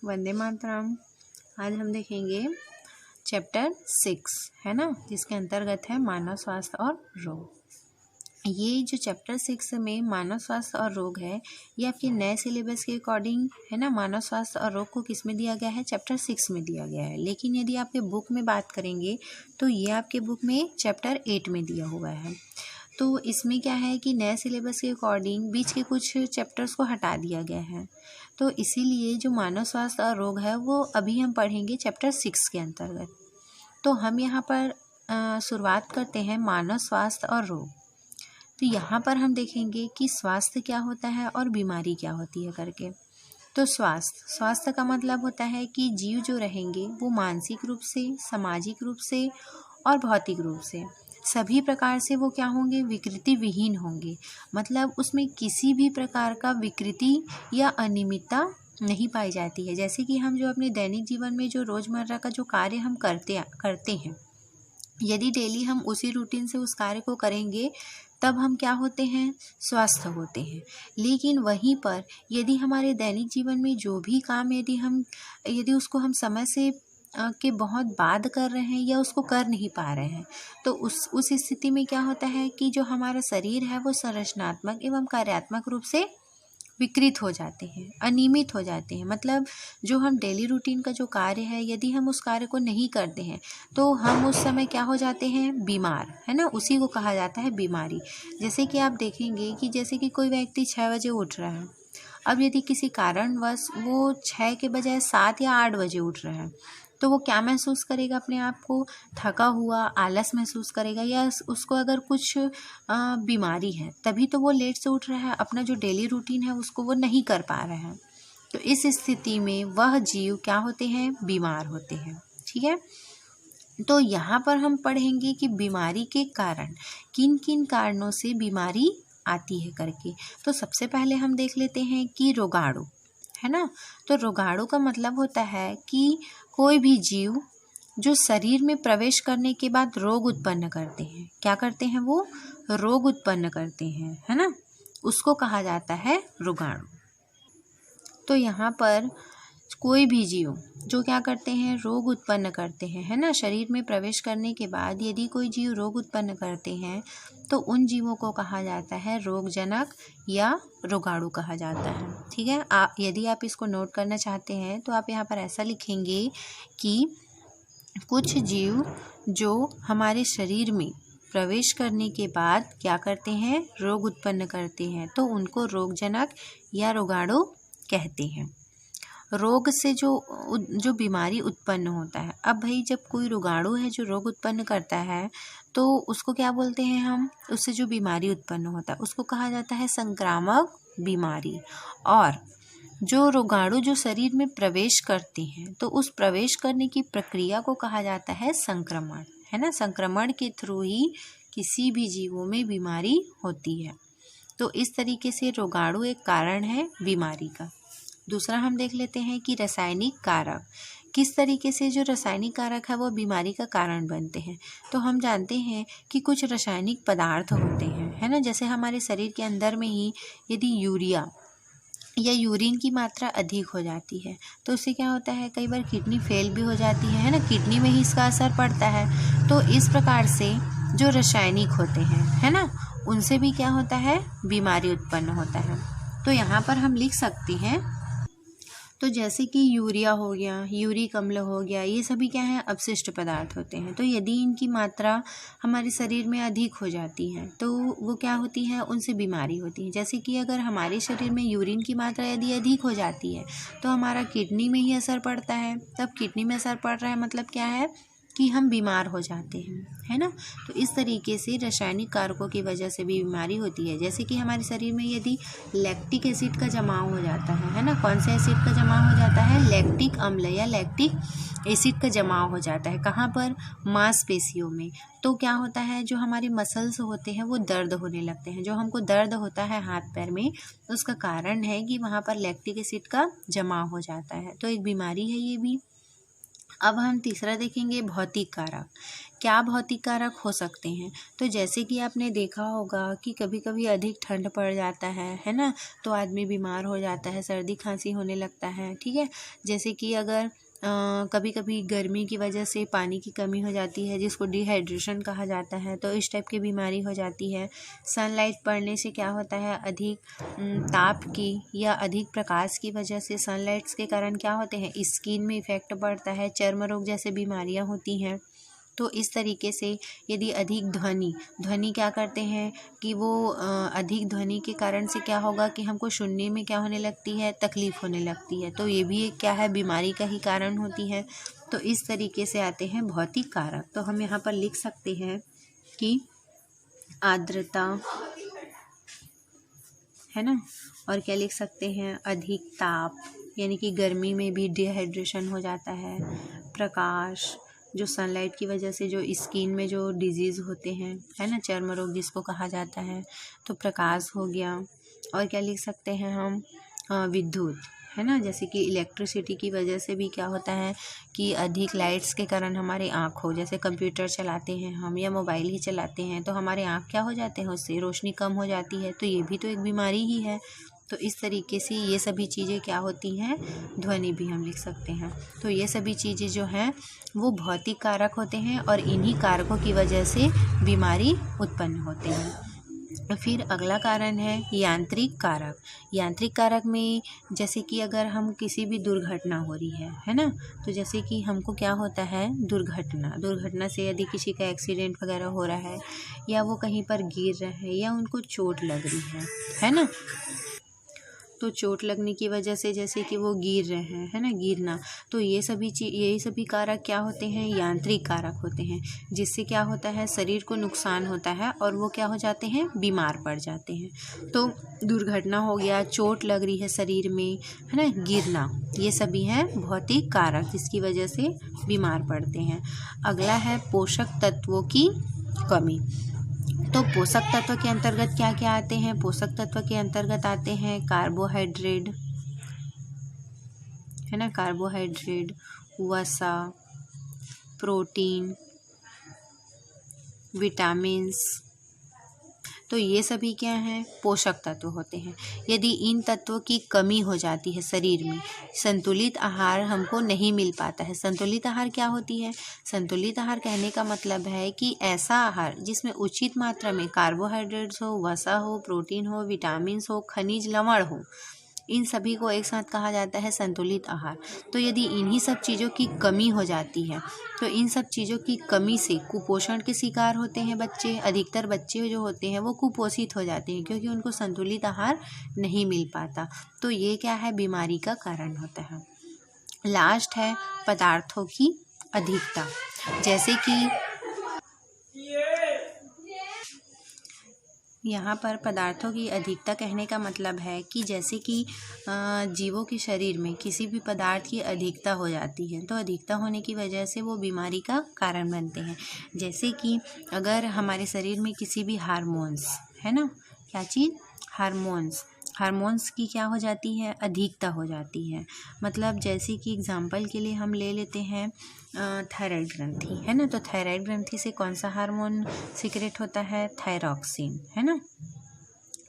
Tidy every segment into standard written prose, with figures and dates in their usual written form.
वंदे मातरम। आज हम देखेंगे चैप्टर 6 है ना, जिसके अंतर्गत है मानव स्वास्थ्य और रोग। ये जो चैप्टर 6 में मानव स्वास्थ्य और रोग है, ये आपके नए सिलेबस के अकॉर्डिंग है ना। मानव स्वास्थ्य और रोग को किस में दिया गया है? चैप्टर 6 में दिया गया है। लेकिन यदि आपके बुक में बात करेंगे तो ये आपके बुक में चैप्टर 8 में दिया हुआ है। तो इसमें क्या है कि नए सिलेबस के अकॉर्डिंग बीच के कुछ चैप्टर्स को हटा दिया गया है। तो इसीलिए जो मानव स्वास्थ्य और रोग है वो अभी हम पढ़ेंगे चैप्टर 6 के अंतर्गत। तो हम यहाँ पर शुरुआत करते हैं मानव स्वास्थ्य और रोग। तो यहाँ पर हम देखेंगे कि स्वास्थ्य क्या होता है और बीमारी क्या होती है करके। तो स्वास्थ्य का मतलब होता है कि जीव जो रहेंगे वो मानसिक रूप से, सामाजिक रूप से और भौतिक रूप से सभी प्रकार से वो क्या होंगे? विकृति विहीन होंगे। मतलब उसमें किसी भी प्रकार का विकृति या अनियमितता नहीं पाई जाती है। जैसे कि हम जो अपने दैनिक जीवन में जो रोज़मर्रा का जो कार्य हम करते हैं, यदि डेली हम उसी रूटीन से उस कार्य को करेंगे तब हम क्या होते हैं? स्वस्थ होते हैं। लेकिन वहीं पर यदि हमारे दैनिक जीवन में जो भी काम यदि उसको हम समय से के बहुत बाद कर रहे हैं या उसको कर नहीं पा रहे हैं, तो उस स्थिति में क्या होता है कि जो हमारा शरीर है वो संरचनात्मक एवं कार्यात्मक रूप से विकृत हो जाते हैं, अनियमित हो जाते हैं। मतलब जो हम डेली रूटीन का जो कार्य है, यदि हम उस कार्य को नहीं करते हैं तो हम उस समय क्या हो जाते हैं? बीमार, है ना। उसी को कहा जाता है बीमारी। जैसे कि आप देखेंगे कि जैसे कि कोई व्यक्ति 6 बजे उठ रहा है, अब यदि किसी कारणवश वो 6 के बजाय 7 या 8 बजे उठ रहा है, तो वो क्या महसूस करेगा? अपने आप को थका हुआ, आलस महसूस करेगा। या उसको अगर कुछ बीमारी है तभी तो वो लेट से उठ रहा है, अपना जो डेली रूटीन है उसको वो नहीं कर पा रहा है। तो इस स्थिति में वह जीव क्या होते हैं? बीमार होते हैं। ठीक है। तो यहाँ पर हम पढ़ेंगे कि बीमारी के कारण, किन किन कारणों से बीमारी आती है करके। तो सबसे पहले हम देख लेते हैं कि रोगाणु, है ना। तो रोगाणु का मतलब होता है कि कोई भी जीव जो शरीर में प्रवेश करने के बाद रोग उत्पन्न करते हैं। क्या करते हैं? वो रोग उत्पन्न करते हैं, है ना। उसको कहा जाता है रोगाणु। तो यहाँ पर कोई भी जीव जो क्या करते हैं? रोग उत्पन्न करते हैं, है ना। शरीर में प्रवेश करने के बाद यदि कोई जीव रोग उत्पन्न करते हैं तो उन जीवों को कहा जाता है रोगजनक या रोगाणु कहा जाता है। ठीक है। यदि आप इसको नोट करना चाहते हैं तो आप यहाँ पर ऐसा लिखेंगे कि कुछ जीव जो हमारे शरीर में प्रवेश करने के बाद क्या करते हैं? रोग उत्पन्न करते हैं, तो उनको रोगजनक या रोगाणु कहते हैं। रोग से जो बीमारी उत्पन्न होता है। अब भाई जब कोई रोगाणु है जो रोग उत्पन्न करता है तो उसको क्या बोलते हैं हम? उससे जो बीमारी उत्पन्न होता है उसको कहा जाता है संक्रामक बीमारी। और जो रोगाणु जो शरीर में प्रवेश करते हैं तो उस प्रवेश करने की प्रक्रिया को कहा जाता है संक्रमण, है ना। संक्रमण के थ्रू ही किसी भी जीवों में बीमारी होती है। तो इस तरीके से रोगाणु एक कारण है बीमारी का। दूसरा हम देख लेते हैं कि रासायनिक कारक, किस तरीके से जो रासायनिक कारक है वो बीमारी का कारण बनते हैं। तो हम जानते हैं कि कुछ रासायनिक पदार्थ होते हैं, है ना। जैसे हमारे शरीर के अंदर में ही यदि यूरिया या यूरिन की मात्रा अधिक हो जाती है तो उससे क्या होता है? कई बार किडनी फेल भी हो जाती है ना। किडनी में ही इसका असर पड़ता है। तो इस प्रकार से जो रासायनिक होते हैं, है ना, उनसे भी क्या होता है? बीमारी उत्पन्न होता है। तो यहाँ पर हम लिख सकते हैं, तो जैसे कि यूरिया हो गया, यूरिक अम्ल हो गया, ये सभी क्या है? अपशिष्ट पदार्थ होते हैं। तो यदि इनकी मात्रा हमारे शरीर में अधिक हो जाती है तो वो क्या होती है? उनसे बीमारी होती है। जैसे कि अगर हमारे शरीर में यूरिन की मात्रा यदि अधिक हो जाती है तो हमारा किडनी में ही असर पड़ता है। तब किडनी में असर पड़ रहा है मतलब क्या है? कि हम बीमार हो जाते हैं, है ना। तो इस तरीके से रासायनिक कारकों की वजह से भी बीमारी होती है। जैसे कि हमारे शरीर में यदि लैक्टिक एसिड का जमाव हो जाता है ना। कौन से एसिड का जमाव हो जाता है? लैक्टिक अम्ल या लैक्टिक एसिड का जमाव हो जाता है। कहाँ पर? मांसपेशियों में। तो क्या होता है? जो हमारे मसल्स होते हैं वो दर्द होने लगते हैं। जो हमको दर्द होता है हाथ पैर में, तो उसका कारण है कि वहाँ पर लैक्टिक एसिड का जमाव हो जाता है। तो एक बीमारी है ये भी। अब हम तीसरा देखेंगे भौतिक कारक। क्या भौतिक कारक हो सकते हैं? तो जैसे कि आपने देखा होगा कि कभी कभी अधिक ठंड पड़ जाता है ना, तो आदमी बीमार हो जाता है, सर्दी खांसी होने लगता है। ठीक है, जैसे कि अगर कभी कभी गर्मी की वजह से पानी की कमी हो जाती है, जिसको डिहाइड्रेशन कहा जाता है, तो इस टाइप की बीमारी हो जाती है। सनलाइट पड़ने से क्या होता है, अधिक ताप की या अधिक प्रकाश की वजह से सनलाइट्स के कारण क्या होते हैं, स्किन में इफेक्ट पड़ता है, चर्म रोग जैसे बीमारियां होती हैं। तो इस तरीके से यदि अधिक ध्वनि क्या करते हैं कि वो अधिक ध्वनि के कारण से क्या होगा कि हमको सुनने में क्या होने लगती है, तकलीफ होने लगती है। तो ये भी एक क्या है, बीमारी का ही कारण होती है। तो इस तरीके से आते हैं भौतिक कारक। तो हम यहाँ पर लिख सकते हैं कि आर्द्रता, है ना, और क्या लिख सकते हैं, अधिक ताप, यानी कि गर्मी में भी डिहाइड्रेशन हो जाता है। प्रकाश, जो सनलाइट की वजह से जो स्किन में जो डिजीज़ होते हैं, है ना, चर्म रोग जिसको कहा जाता है, तो प्रकाश हो गया। और क्या लिख सकते हैं हम, विद्युत, है ना, जैसे कि इलेक्ट्रिसिटी की वजह से भी क्या होता है कि अधिक लाइट्स के कारण हमारे आँखों, जैसे कंप्यूटर चलाते हैं हम या मोबाइल ही चलाते हैं, तो हमारे आँख क्या हो जाते हैं, उससे रोशनी कम हो जाती है। तो ये भी तो एक बीमारी ही है। तो इस तरीके से ये सभी चीज़ें क्या होती हैं, ध्वनि भी हम लिख सकते हैं। तो ये सभी चीज़ें जो हैं वो भौतिक कारक होते हैं और इन्हीं कारकों की वजह से बीमारी उत्पन्न होते हैं। फिर अगला कारण है यांत्रिक कारक। यांत्रिक कारक में जैसे कि अगर हम किसी भी दुर्घटना हो रही है ना, तो जैसे कि हमको क्या होता है, दुर्घटना से यदि किसी का एक्सीडेंट वगैरह हो रहा है या वो कहीं पर गिर रहे हैं या उनको चोट लग रही है ना, तो चोट लगने की वजह से जैसे कि वो गिर रहे हैं, है ना, गिरना, तो यही सभी कारक क्या होते हैं, यांत्रिक कारक होते हैं, जिससे क्या होता है, शरीर को नुकसान होता है और वो क्या हो जाते हैं, बीमार पड़ जाते हैं। तो दुर्घटना हो गया, चोट लग रही है शरीर में, है ना, गिरना, ये सभी हैं भौतिक कारक जिसकी वजह से बीमार पड़ते हैं। अगला है पोषक तत्वों की कमी। तो पोषक तत्व के अंतर्गत क्या क्या आते हैं, पोषक तत्व के अंतर्गत आते हैं कार्बोहाइड्रेट, है ना, कार्बोहाइड्रेट, वसा, प्रोटीन, विटामिन्स, तो ये सभी क्या हैं, पोषक तत्व होते हैं। यदि इन तत्वों की कमी हो जाती है शरीर में, संतुलित आहार हमको नहीं मिल पाता है। संतुलित आहार क्या होती है, संतुलित आहार कहने का मतलब है कि ऐसा आहार जिसमें उचित मात्रा में कार्बोहाइड्रेट्स हो, वसा हो, प्रोटीन हो, विटामिन्स हो, खनिज लवण हो, इन सभी को एक साथ कहा जाता है संतुलित आहार। तो यदि इन्हीं सब चीज़ों की कमी हो जाती है, तो इन सब चीज़ों की कमी से कुपोषण के शिकार होते हैं बच्चे। अधिकतर बच्चे जो होते हैं वो कुपोषित हो जाते हैं क्योंकि उनको संतुलित आहार नहीं मिल पाता। तो ये क्या है, बीमारी का कारण होता है। लास्ट है पदार्थों की अधिकता। जैसे कि यहाँ पर पदार्थों की अधिकता कहने का मतलब है कि जैसे कि जीवों के शरीर में किसी भी पदार्थ की अधिकता हो जाती है, तो अधिकता होने की वजह से वो बीमारी का कारण बनते हैं। जैसे कि अगर हमारे शरीर में किसी भी हार्मोन्स, है ना, क्या चीज़, हार्मोन्स की क्या हो जाती है, अधिकता हो जाती है। मतलब जैसे कि एग्जाम्पल के लिए हम ले लेते हैं थायराइड ग्रंथि, है ना, तो थायराइड ग्रंथि से कौन सा हार्मोन सीक्रेट होता है, थायरॉक्सिन, है ना,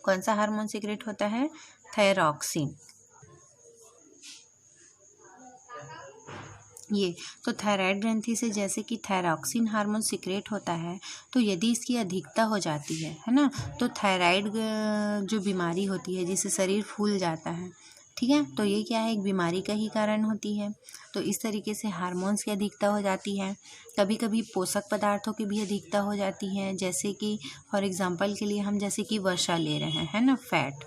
कौन सा हार्मोन सीक्रेट होता है, थायरॉक्सिन। ये तो थायराइड ग्रंथि से जैसे कि थायरॉक्सिन हार्मोन सीक्रेट होता है, तो यदि इसकी अधिकता हो जाती है ना, तो थायराइड जो बीमारी होती है जिससे शरीर फूल जाता है, ठीक है, तो ये क्या है, एक बीमारी का ही कारण होती है। तो इस तरीके से हार्मोन्स की अधिकता हो जाती है। कभी कभी पोषक पदार्थों की भी अधिकता हो जाती है। जैसे कि फॉर एग्जांपल के लिए हम जैसे कि वसा ले रहे हैं, है ना, फैट,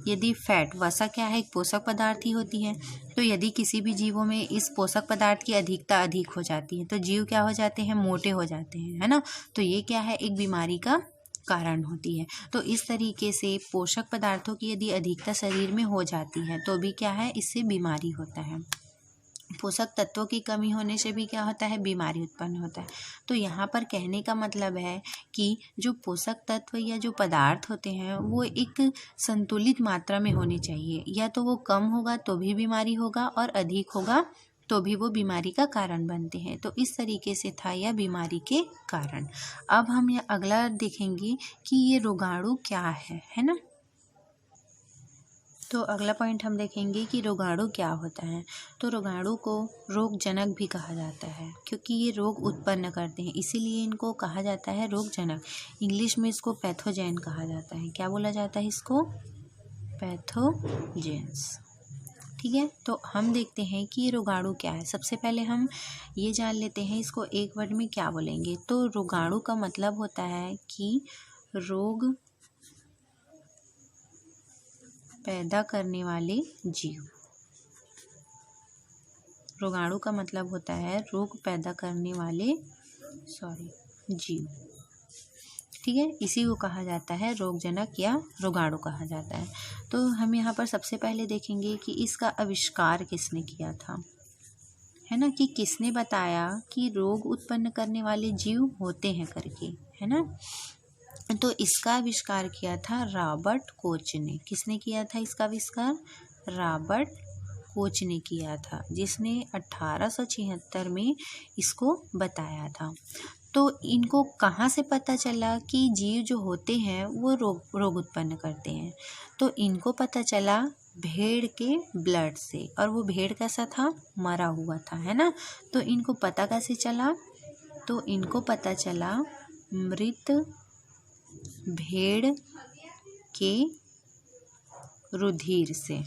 यदि वसा क्या है, एक पोषक पदार्थ ही होती है। तो यदि किसी भी जीवों में इस पोषक पदार्थ की अधिकता अधिक हो जाती है तो जीव क्या हो जाते हैं, मोटे हो जाते हैं, है ना, तो ये क्या है, एक बीमारी का कारण होती है। तो इस तरीके से पोषक पदार्थों की यदि अधिकता शरीर में हो जाती है तो भी क्या है, इससे बीमारी होता है। पोषक तत्वों की कमी होने से भी क्या होता है, बीमारी उत्पन्न होता है। तो यहाँ पर कहने का मतलब है कि जो पोषक तत्व या जो पदार्थ होते हैं वो एक संतुलित मात्रा में होने चाहिए, या तो वो कम होगा तो भी बीमारी होगा और अधिक होगा तो भी वो बीमारी का कारण बनते हैं। तो इस तरीके से था यह बीमारी के कारण। अब हम यह अगला देखेंगे कि ये रोगाणु क्या है ना। तो अगला पॉइंट हम देखेंगे कि रोगाणु क्या होता है। तो रोगाणु को रोगजनक भी कहा जाता है, क्योंकि ये रोग उत्पन्न करते हैं, इसीलिए इनको कहा जाता है रोगजनक। इंग्लिश में इसको पैथोजेन कहा जाता है। क्या बोला जाता है इसको? पैथोजेंस। ठीक है, तो हम देखते हैं कि ये रोगाणु क्या है। सबसे पहले हम ये जान लेते हैं इसको एक वर्ड में क्या बोलेंगे। तो रोगाणु का मतलब होता है कि रोग पैदा करने वाले जीव। रोगाणु का मतलब होता है रोग पैदा करने वाले जीव। ठीक है, इसी को कहा जाता है रोगजनक या रोगाणु कहा जाता है। तो हम यहाँ पर सबसे पहले देखेंगे कि इसका आविष्कार किसने किया था, है ना, कि किसने बताया कि रोग उत्पन्न करने वाले जीव होते हैं करके, है ना। तो इसका आविष्कार किया था रॉबर्ट कोच ने। किसने किया था इसका आविष्कार? रॉबर्ट कोच ने किया था, जिसने 1876 में इसको बताया था। तो इनको कहाँ से पता चला कि जीव जो होते हैं वो रोग उत्पन्न करते हैं? तो इनको पता चला भेड़ के ब्लड से, और वो भेड़ कैसा था? मरा हुआ था, है ना। तो इनको पता कैसे चला? तो इनको पता चला मृत भेड़ के रुधिर से,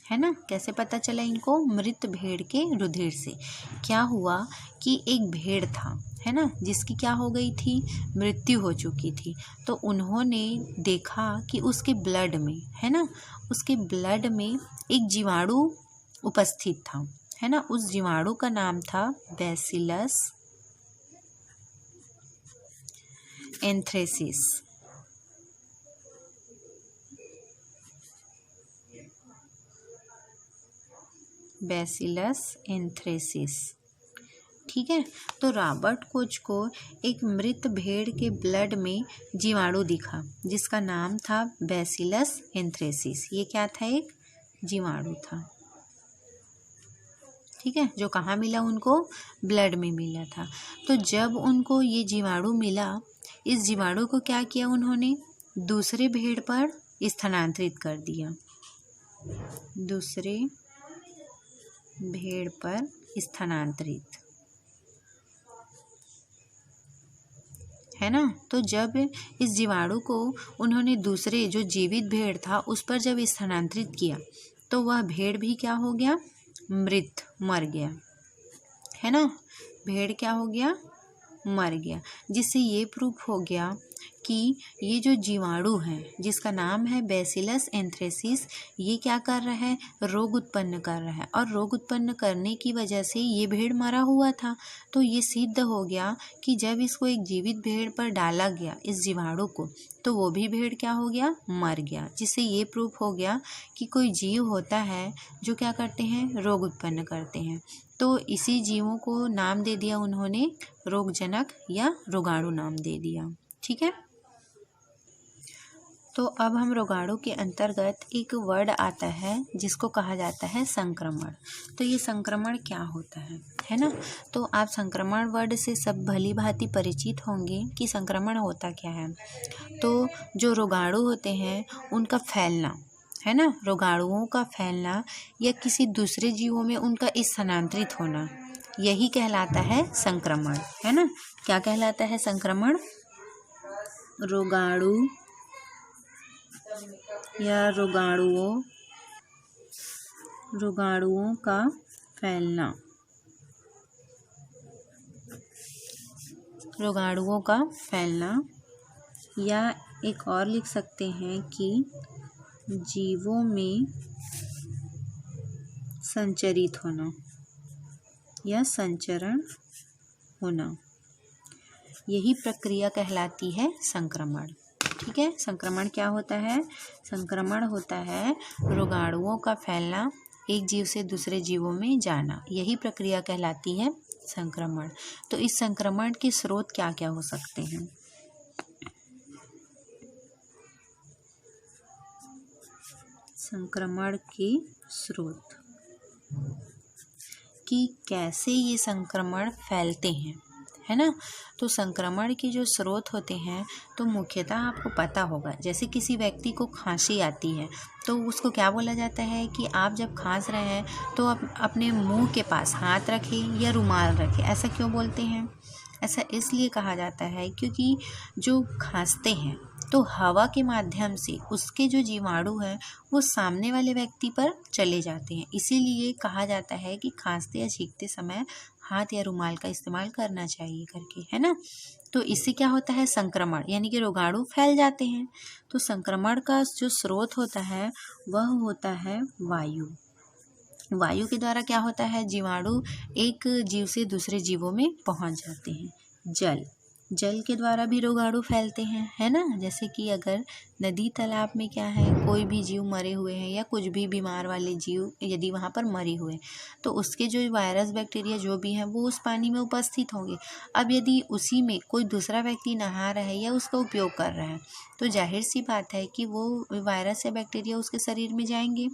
है ना। कैसे पता चला इनको? मृत भेड़ के रुधिर से। क्या हुआ कि एक भेड़ था, है ना, जिसकी क्या हो गई थी? मृत्यु हो चुकी थी। तो उन्होंने देखा कि उसके ब्लड में, है ना, उसके ब्लड में एक जीवाणु उपस्थित था, है ना। उस जीवाणु का नाम था बैसिलस एंथ्रेसिस। Bacillus anthracis. ठीक है, तो रॉबर्ट कोच को एक मृत भेड़ के ब्लड में जीवाणु दिखा, जिसका नाम था बैसिलस एंथ्रेसिस। ये क्या था? एक जीवाणु था। ठीक है, जो कहाँ मिला उनको? ब्लड में मिला था। तो जब उनको ये जीवाणु मिला, इस जीवाणु को क्या किया उन्होंने? दूसरे भेड़ पर स्थानांतरित कर दिया। दूसरे भेड़ पर स्थानांतरित, है ना। तो जब इस जीवाणु को उन्होंने दूसरे जो जीवित भेड़ था उस पर जब स्थानांतरित किया, तो वह भेड़ भी क्या हो गया? मर गया, है ना। भेड़ क्या हो गया? मर गया। जिससे ये प्रूफ हो गया कि ये जो जीवाणु है, जिसका नाम है बैसिलस एंथ्रेसिस, ये क्या कर रहा है? रोग उत्पन्न कर रहा है। और रोग उत्पन्न करने की वजह से ये भेड़ मरा हुआ था। तो ये सिद्ध हो गया कि जब इसको एक जीवित भेड़ पर डाला गया, इस जीवाणु को, तो वो भी भेड़ क्या हो गया? मर गया। जिससे ये प्रूफ हो गया कि कोई जीव होता है जो क्या करते हैं? रोग उत्पन्न करते हैं। तो इसी जीवों को नाम दे दिया उन्होंने रोगजनक या रोगाणु नाम दे दिया। ठीक है, तो अब हम रोगाणु के अंतर्गत एक वर्ड आता है जिसको कहा जाता है संक्रमण। तो ये संक्रमण क्या होता है ना। तो आप संक्रमण वर्ड से सब भली भांति परिचित होंगे कि संक्रमण होता क्या है। तो जो रोगाणु होते हैं उनका फैलना, है ना, रोगाणुओं का फैलना या किसी दूसरे जीवों में उनका स्थानांतरित होना, यही कहलाता है संक्रमण, है ना। क्या कहलाता है संक्रमण? रोगाणु या रोगाणुओं का फैलना, रोगाणुओं का फैलना, या एक और लिख सकते हैं कि जीवों में संचरित होना या संचरण होना, यही प्रक्रिया कहलाती है संक्रमण। ठीक है, संक्रमण क्या होता है? संक्रमण होता है रोगाणुओं का फैलना, एक जीव से दूसरे जीवों में जाना, यही प्रक्रिया कहलाती है संक्रमण। तो इस संक्रमण के स्रोत क्या क्या हो सकते हैं? संक्रमण के स्रोत, कि कैसे ये संक्रमण फैलते हैं, है ना। तो संक्रमण के जो स्रोत होते हैं तो मुख्यतः आपको पता होगा, जैसे किसी व्यक्ति को खांसी आती है तो उसको क्या बोला जाता है कि आप जब खांस रहे हैं तो अपने मुंह के पास हाथ रखें या रुमाल रखें। ऐसा क्यों बोलते हैं? ऐसा इसलिए कहा जाता है क्योंकि जो खांसते हैं तो हवा के माध्यम से उसके जो जीवाणु हैं वो सामने वाले व्यक्ति पर चले जाते हैं। इसीलिए कहा जाता है कि खांसते या छींकते समय हाथ या रुमाल का इस्तेमाल करना चाहिए करके, है ना। तो इससे क्या होता है? संक्रमण यानी कि रोगाणु फैल जाते हैं। तो संक्रमण का जो स्रोत होता है वह होता है वायु। वायु के द्वारा क्या होता है? जीवाणु एक जीव से दूसरे जीवों में पहुंच जाते हैं। जल के द्वारा भी रोगाणु फैलते हैं, है ना। जैसे कि अगर नदी तालाब में क्या है, कोई भी जीव मरे हुए हैं या कुछ भी बीमार वाले जीव यदि वहाँ पर मरे हुए तो उसके जो वायरस बैक्टीरिया जो भी हैं वो उस पानी में उपस्थित होंगे। अब यदि उसी में कोई दूसरा व्यक्ति नहा रहा है या उसका उपयोग कर रहा है तो जाहिर सी बात है कि वो वायरस या बैक्टीरिया उसके शरीर में जाएंगे।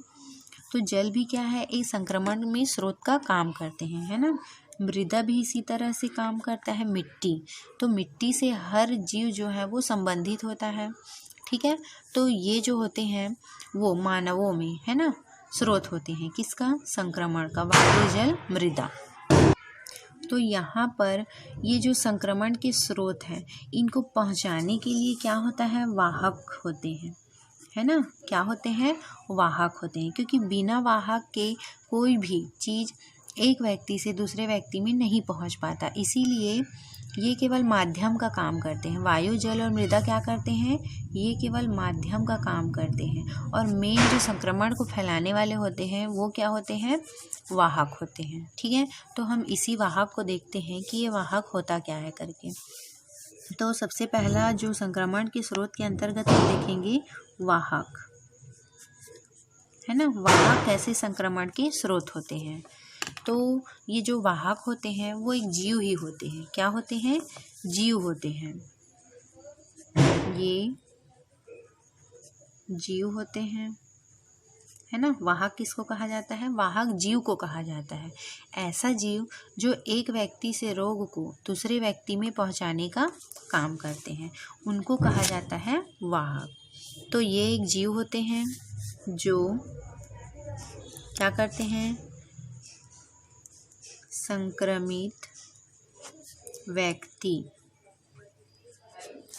तो जल भी क्या है? एक संक्रमण में स्रोत का काम करते हैं, है ना। मृदा भी इसी तरह से काम करता है। मिट्टी, तो मिट्टी से हर जीव जो है वो संबंधित होता है, ठीक है। तो ये जो होते हैं वो मानवों में, है ना, स्रोत होते हैं किसका? संक्रमण का। वायु, जल, मृदा। तो यहाँ पर ये जो संक्रमण के स्रोत हैं इनको पहुँचाने के लिए क्या होता है? वाहक होते हैं, है ना। क्या होते हैं? वाहक होते हैं, क्योंकि बिना वाहक के कोई भी चीज़ एक व्यक्ति से दूसरे व्यक्ति में नहीं पहुंच पाता। इसीलिए ये केवल माध्यम का काम करते हैं। वायु, जल और मृदा क्या करते हैं? ये केवल माध्यम का काम करते हैं। और मेन जो संक्रमण को फैलाने वाले होते हैं वो क्या होते हैं? वाहक होते हैं, ठीक है। तो हम इसी वाहक को देखते हैं कि ये वाहक होता क्या है करके। तो सबसे पहला जो संक्रमण के स्रोत के अंतर्गत हम देखेंगे वाहक, है ना। वाहक कैसे संक्रमण के स्रोत होते हैं? तो ये जो वाहक होते हैं वो एक जीव ही होते हैं। क्या होते हैं? जीव होते हैं। ये जीव होते हैं, है ना। वाहक किसको कहा जाता है? वाहक जीव को कहा जाता है। ऐसा जीव जो एक व्यक्ति से रोग को दूसरे व्यक्ति में पहुंचाने का काम करते हैं उनको कहा जाता है वाहक। तो ये एक जीव होते हैं जो क्या करते हैं? संक्रमित व्यक्ति,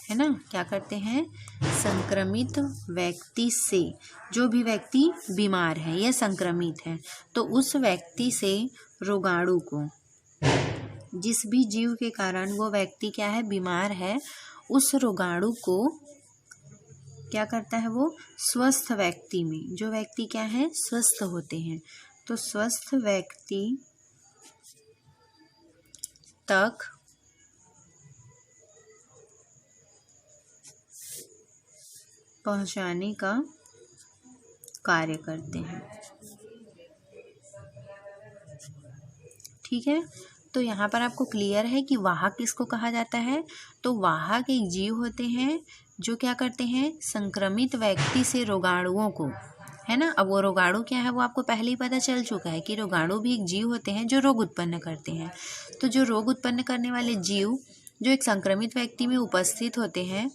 है ना, क्या करते हैं? संक्रमित व्यक्ति से, जो भी व्यक्ति बीमार है या संक्रमित है तो उस व्यक्ति से रोगाणु को, जिस भी जीव के कारण वो व्यक्ति क्या है? बीमार है, उस रोगाणु को क्या करता है? वो स्वस्थ व्यक्ति में, जो व्यक्ति क्या है? स्वस्थ होते हैं, तो स्वस्थ व्यक्ति तक पहुंचाने का कार्य करते हैं, ठीक है। तो यहाँ पर आपको क्लियर है कि वाहक किसको कहा जाता है? तो वाहक एक जीव होते हैं जो क्या करते हैं? संक्रमित व्यक्ति से रोगाणुओं को, है ना। अब वो रोगाणु क्या है वो आपको पहले ही पता चल चुका है कि रोगाणु भी एक जीव होते हैं जो रोग उत्पन्न करते हैं। तो जो रोग उत्पन्न करने वाले जीव जो एक संक्रमित व्यक्ति में उपस्थित होते हैं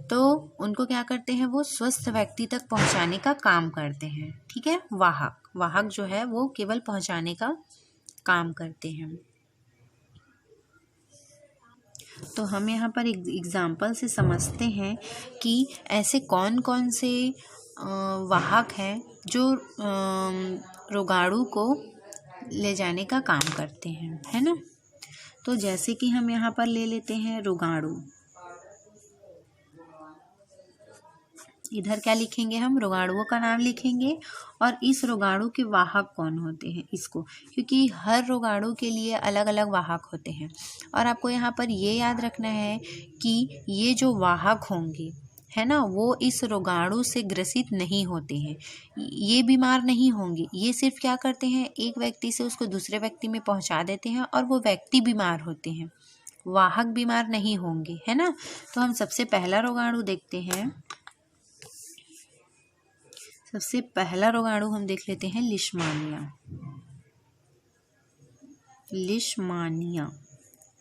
तो उनको क्या करते हैं? वो स्वस्थ व्यक्ति तक पहुंचाने का काम करते हैं, ठीक है। वाहक जो है वो केवल पहुंचाने का काम करते हैं। तो हम यहाँ पर एक एग्जाम्पल से समझते हैं कि ऐसे कौन कौन से वाहक हैं जो रोगाणु को ले जाने का काम करते हैं, है ना। तो जैसे कि हम यहाँ पर ले लेते हैं रोगाणु, इधर क्या लिखेंगे? हम रोगाणुओं का नाम लिखेंगे और इस रोगाणु के वाहक कौन होते हैं इसको, क्योंकि हर रोगाणु के लिए अलग अलग वाहक होते हैं। और आपको यहाँ पर ये याद रखना है कि ये जो वाहक होंगे, है ना, वो इस रोगाणु से ग्रसित नहीं होते हैं, ये बीमार नहीं होंगे। ये सिर्फ क्या करते हैं? एक व्यक्ति से उसको दूसरे व्यक्ति में पहुँचा देते हैं और वो व्यक्ति बीमार होते हैं, वाहक बीमार नहीं होंगे, है ना। तो हम सबसे पहला रोगाणु देखते हैं। सबसे पहला रोगाणु हम देख लेते हैं लिशमानिया। लिशमानिया।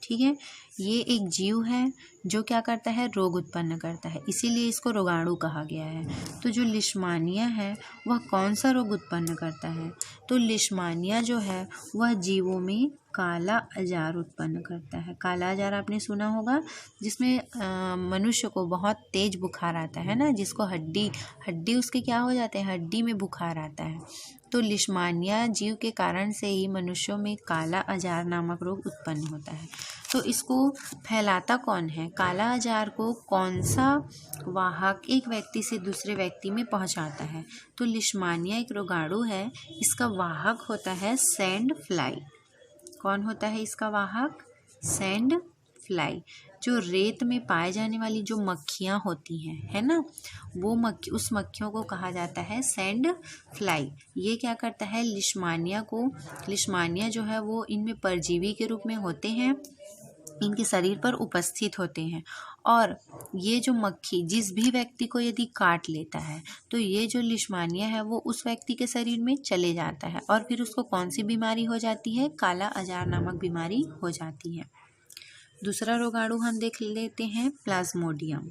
ठीक है, ये एक जीव है जो क्या करता है, रोग उत्पन्न करता है, इसीलिए इसको रोगाणु कहा गया है। तो जो लिशमानिया है वह कौन सा रोग उत्पन्न करता है, तो लिशमानिया जो है वह जीवों में काला अजार उत्पन्न करता है। काला अजार आपने सुना होगा, जिसमें मनुष्य को बहुत तेज बुखार आता है ना, जिसको हड्डी उसके क्या हो जाते हैं, हड्डी में बुखार आता है। तो लिशमानिया जीव के कारण से ही मनुष्यों में काला अजार नामक रोग उत्पन्न होता है। तो इसको फैलाता कौन है, काला अजार को कौन सा वाहक एक व्यक्ति से दूसरे व्यक्ति में पहुंचाता है, तो लिशमानिया एक रोगाणु है, इसका वाहक होता है सैंड फ्लाई। कौन होता है इसका वाहक, सैंड फ्लाई। जो रेत में पाए जाने वाली जो मक्खियाँ होती हैं, है ना, वो उस मक्खियों को कहा जाता है सैंड फ्लाई। ये क्या करता है, लिशमानिया जो है वो इनमें परजीवी के रूप में होते हैं, इनके शरीर पर उपस्थित होते हैं। और ये जो मक्खी जिस भी व्यक्ति को यदि काट लेता है तो ये जो लिशमानिया है वो उस व्यक्ति के शरीर में चले जाता है और फिर उसको कौन सी बीमारी हो जाती है, काला अजार नामक बीमारी हो जाती है। दूसरा रोगाणु हम देख लेते हैं, प्लाज्मोडियम।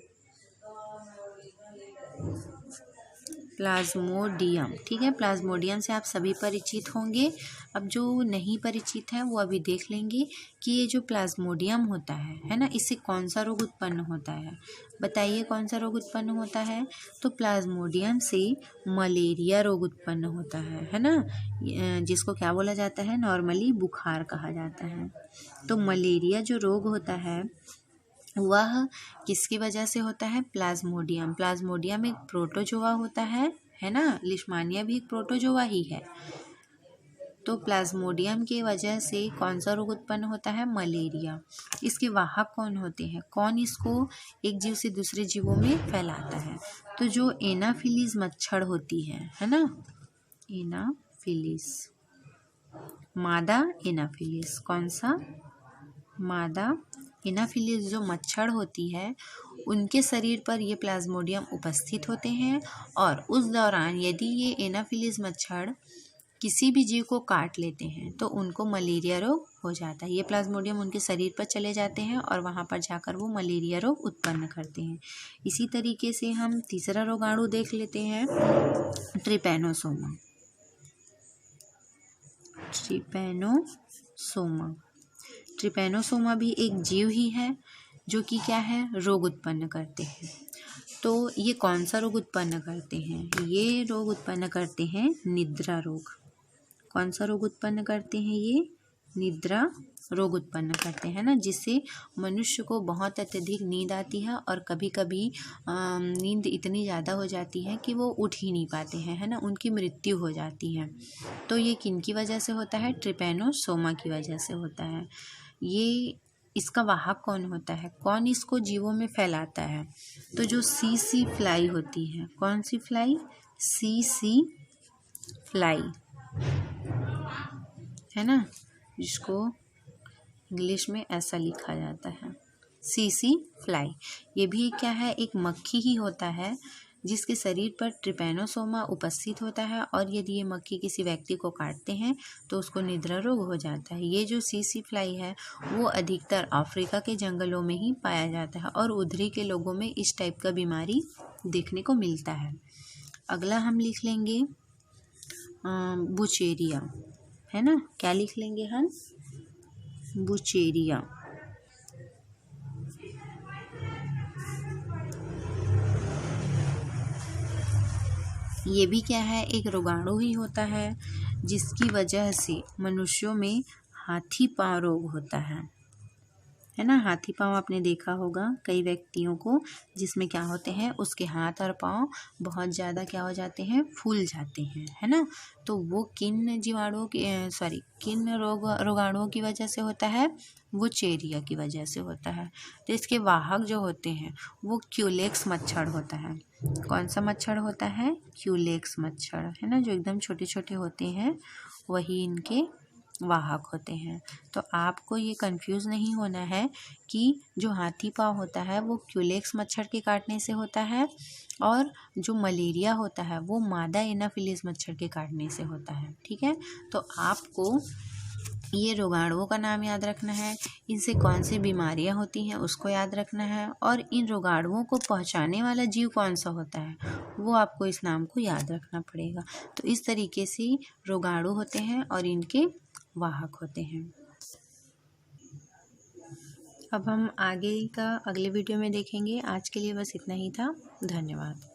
प्लाज्मोडियम, ठीक है, प्लाज्मोडियम से आप सभी परिचित होंगे। अब जो नहीं परिचित है वो अभी देख लेंगे कि ये जो प्लाज्मोडियम होता है ना, इससे कौन सा रोग उत्पन्न होता है। बताइए कौन सा रोग उत्पन्न होता है, तो प्लाज्मोडियम से मलेरिया रोग उत्पन्न होता है ना, जिसको क्या बोला जाता है, नॉर्मली बुखार कहा जाता है। तो मलेरिया जो रोग होता है वह किसकी वजह से होता है, प्लाज्मोडियम एक प्रोटोजोआ होता है ना, लिशमानिया भी एक प्रोटोजोआ ही है। तो प्लाज्मोडियम की वजह से कौन सा रोग उत्पन्न होता है, मलेरिया। इसके वाहक कौन होते हैं, कौन इसको एक जीव से दूसरे जीवों में फैलाता है, तो जो एनाफिलीज मच्छर होती है ना, एनाफिलीज, मादा एनाफिलीज, कौन सा, मादा एनाफिलीज जो मच्छर होती है उनके शरीर पर ये प्लाज्मोडियम उपस्थित होते हैं और उस दौरान यदि ये एनाफिलीज मच्छर किसी भी जीव को काट लेते हैं तो उनको मलेरिया रोग हो जाता है। ये प्लाज्मोडियम उनके शरीर पर चले जाते हैं और वहाँ पर जाकर वो मलेरिया रोग उत्पन्न करते हैं। इसी तरीके से हम तीसरा रोगाणु देख लेते हैं, ट्रिपैनोसोमा। ट्रिपैनोसोमा भी एक जीव ही है जो कि क्या है, रोग उत्पन्न करते हैं। तो ये कौन सा रोग उत्पन्न करते हैं, ये रोग उत्पन्न करते हैं निद्रा रोग। कौन सा रोग उत्पन्न करते हैं, ये निद्रा रोग उत्पन्न करते हैं ना, जिससे मनुष्य को बहुत अत्यधिक नींद आती है और कभी कभी नींद इतनी ज़्यादा हो जाती है कि वो उठ ही नहीं पाते हैं, है ना, उनकी मृत्यु हो जाती है। तो ये किन की वजह से होता है, ट्रिपैनोसोमा की वजह से होता है। ये इसका वाहक कौन होता है, कौन इसको जीवों में फैलाता है, तो जो सीसी फ्लाई होती है, कौन सी फ्लाई, सीसी फ्लाई, है ना, जिसको इंग्लिश में ऐसा लिखा जाता है, सीसी फ्लाई। ये भी क्या है, एक मक्खी ही होता है जिसके शरीर पर ट्रिपैनोसोमा उपस्थित होता है और यदि ये मक्खी किसी व्यक्ति को काटते हैं तो उसको निद्रा रोग हो जाता है। ये जो सीसी फ्लाई है वो अधिकतर अफ्रीका के जंगलों में ही पाया जाता है और उधरी के लोगों में इस टाइप का बीमारी देखने को मिलता है। अगला हम लिख लेंगे बुचेरिया, है ना, क्या लिख लेंगे हम, बुचेरिया। ये भी क्या है, एक रोगाणु ही होता है जिसकी वजह से मनुष्यों में हाथी पांव रोग होता है ना। हाथी पांव आपने देखा होगा कई व्यक्तियों को, जिसमें क्या होते हैं, उसके हाथ और पांव बहुत ज़्यादा क्या हो जाते हैं, फूल जाते हैं, है ना। तो वो किन रोगाणुओं की वजह से होता है, वो चेरिया की वजह से होता है। तो इसके वाहक जो होते हैं वो क्यूलेक्स मच्छर होता है। कौन सा मच्छर होता है, क्यूलेक्स मच्छर, है ना, जो एकदम छोटे छोटे होते हैं वही इनके वाहक होते हैं। तो आपको ये कंफ्यूज नहीं होना है कि जो हाथी पांव होता है वो क्यूलेक्स मच्छर के काटने से होता है और जो मलेरिया होता है वो मादा एनाफिलीज मच्छर के काटने से होता है। ठीक है, तो आपको ये रोगाणुओं का नाम याद रखना है, इनसे कौन सी बीमारियां होती हैं उसको याद रखना है, और इन रोगाणुओं को पहुंचाने वाला जीव कौन सा होता है वो आपको इस नाम को याद रखना पड़ेगा। तो इस तरीके से रोगाणु होते हैं और इनके वाहक होते हैं। अब हम आगे का अगले वीडियो में देखेंगे। आज के लिए बस इतना ही था। धन्यवाद।